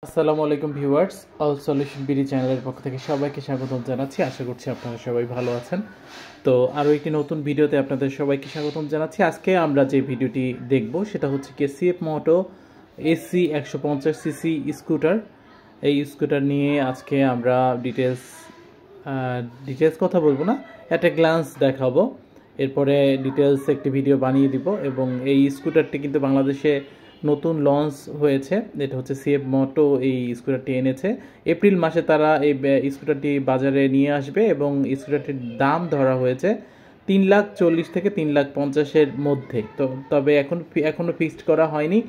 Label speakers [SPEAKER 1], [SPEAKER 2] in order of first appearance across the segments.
[SPEAKER 1] আসসালামু আলাইকুম viewers, all solution BD চ্যানেলের পক্ষ থেকে সবাইকে স্বাগতম জানাচ্ছি। আশা করছি আপনারা সবাই ভালো আছেন। তো আরও একটি নতুন ভিডিওতে আপনাদের সবাইকে স্বাগতম জানাচ্ছি। আজকে আমরা যে ভিডিওটি দেখব সেটা হচ্ছে সিএফ মোটো এসি 150 সিসি স্কুটার। এই স্কুটার নিয়ে আজকে আমরা ডিটেলস কথা বলবো না, একটা গ্ল্যান্স দেখাবো। এরপরে ডিটেলস একটি ভিডিও বানিয়ে দিব। এবং এই স্কুটারটি কিন্তু বাংলাদেশে নতুন লঞ্চ হয়েছে। এটা হচ্ছে সিএফ মোটো এই স্কুটারটি এনেছে। এপ্রিল মাসে তারা এই স্কুটারটি বাজারে নিয়ে আসবে এবং স্কুটারটির দাম ধরা হয়েছে 3,40,000 থেকে 3,50,000-এর মধ্যে। তবে এখনও ফিক্সড করা হয়নি।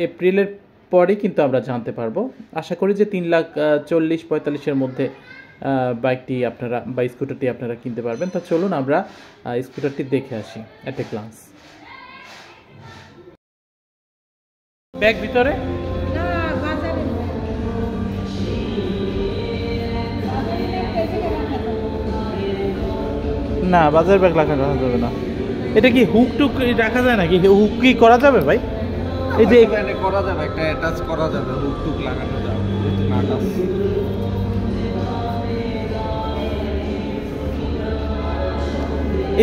[SPEAKER 1] এপ্রিলের পরে কিন্তু আমরা জানতে পারবো। আশা করি যে 3,40,000-45,000-এর মধ্যে বাইকটি আপনারা বা স্কুটারটি আপনারা কিনতে পারবেন। তো চলুন আমরা স্কুটারটি দেখে আসি এট এ গ্লান্স। ব্যাগ ভিতরে না, বাজার ব্যাগ রাখা যাবে না। এটা কি হুক টুক রাখা যায় নাকি? হুক কি করা যাবে ভাই? এই যে
[SPEAKER 2] এখানে করা যাবে, একটা অ্যাটাচ করা যাবে, হুক টুক লাগানো যাবে।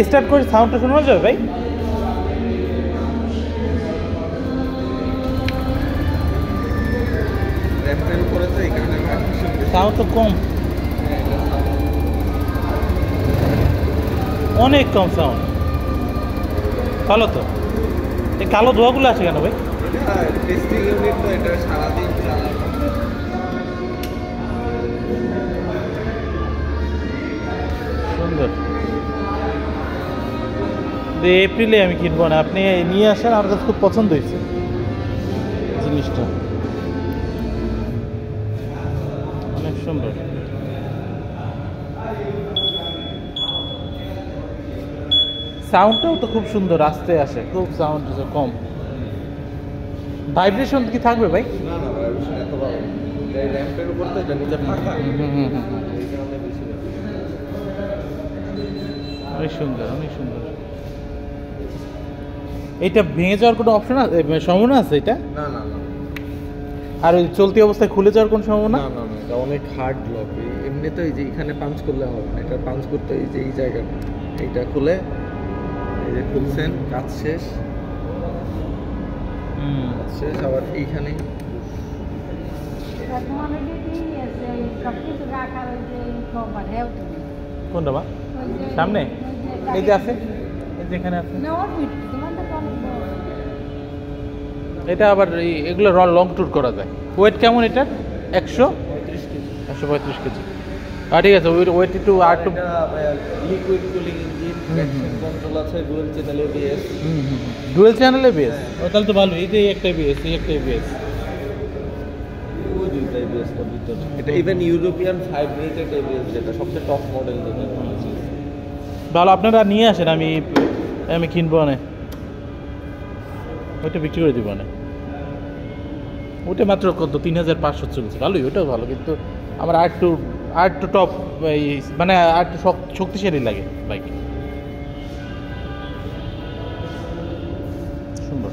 [SPEAKER 1] স্টার্ট করে সাউন্ডটা শোনা যাবে ভাই?
[SPEAKER 2] র্যাম্পের উপরে তো এই কারণে
[SPEAKER 1] সাউন্ড তো কম, অনেক কম সাউন্ড। ভালো তো। এই কালো ধোঁয়াগুলো আছে কেন ভাই?
[SPEAKER 2] টেস্টিং ইউনিট তো, এটা সারাদিন চালানো।
[SPEAKER 1] সুন্দর। এপ্রিলে আমি কিনবো না, আপনি নিয়ে আসেন। আমার কাছে খুব পছন্দ হয়েছে জিনিসটা, অনেক সুন্দর। সাউন্ডটাও তো খুব সুন্দর, আস্তে আসে, খুব সাউন্ড কম। ভাইব্রেশন কি থাকবে ভাই?
[SPEAKER 2] না না, ভাইব্রেশন এত ভালো। এই র্যাম্পের উপর তো এটা নিচে ফাঁকা, এই কারণে বেশি।
[SPEAKER 1] অনেক সুন্দর, অনেক সুন্দর। এইটা ভেঙে যাওয়ার কোনো অপশন আছে, সম্ভাবনা আছে এটা?
[SPEAKER 2] না না না।
[SPEAKER 1] আর ওই চলতি অবস্থায় খুলে যাওয়ার কোনো সম্ভাবনা?
[SPEAKER 2] না না না, এটা অনেক হার্ড লক। এমনি তো এই যে এখানে পাঞ্চ করলে হবে না, এটা পাঞ্চ করতে এই যে এই জায়গাটা, এইটা খুলে, এই যে খুলছেন, কাজ শেষ। শেষ আবার এইখানে
[SPEAKER 1] কোনটা বা সামনে? এই যে আছে, এই যে এখানে আছে। এটা আবার এগুলো লং ট্যুর করা যায়। ওয়েট কেমন এটা? 135 কেজি। ঠিক আছে, ওয়েট একটু আর একটু।
[SPEAKER 2] Liquid cooling engine, traction control আছে, dual channel ABS.
[SPEAKER 1] Dual channel ABS, তাহলে তো ভালো। এই যে একটা এবিএস, এই একটা এবিএস,
[SPEAKER 2] ওই দুইটা এবিএসটা ভিতরে। এটা ইভেন ইউরোপিয়ান 5 রেটেড এবিএস, যেটা সবচেয়ে টপ মডেল যেটা।
[SPEAKER 1] ভালো, আপনারা নিয়ে আসেন, আমি কিনবো না। ওইটা বিক্রি করে দিব না। ওটা মাত্র কত? 3,500 চলছে। ভালোই, ওটাও ভালো, কিন্তু আমার আর একটু টপ, মানে আর একটু শক্তিশালী লাগে বাইক। সুন্দর।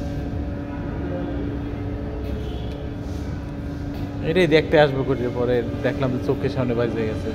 [SPEAKER 1] এটাই দেখতে আসবো করে, পরে দেখলাম যে চোখের সামনে বাজে গেছে।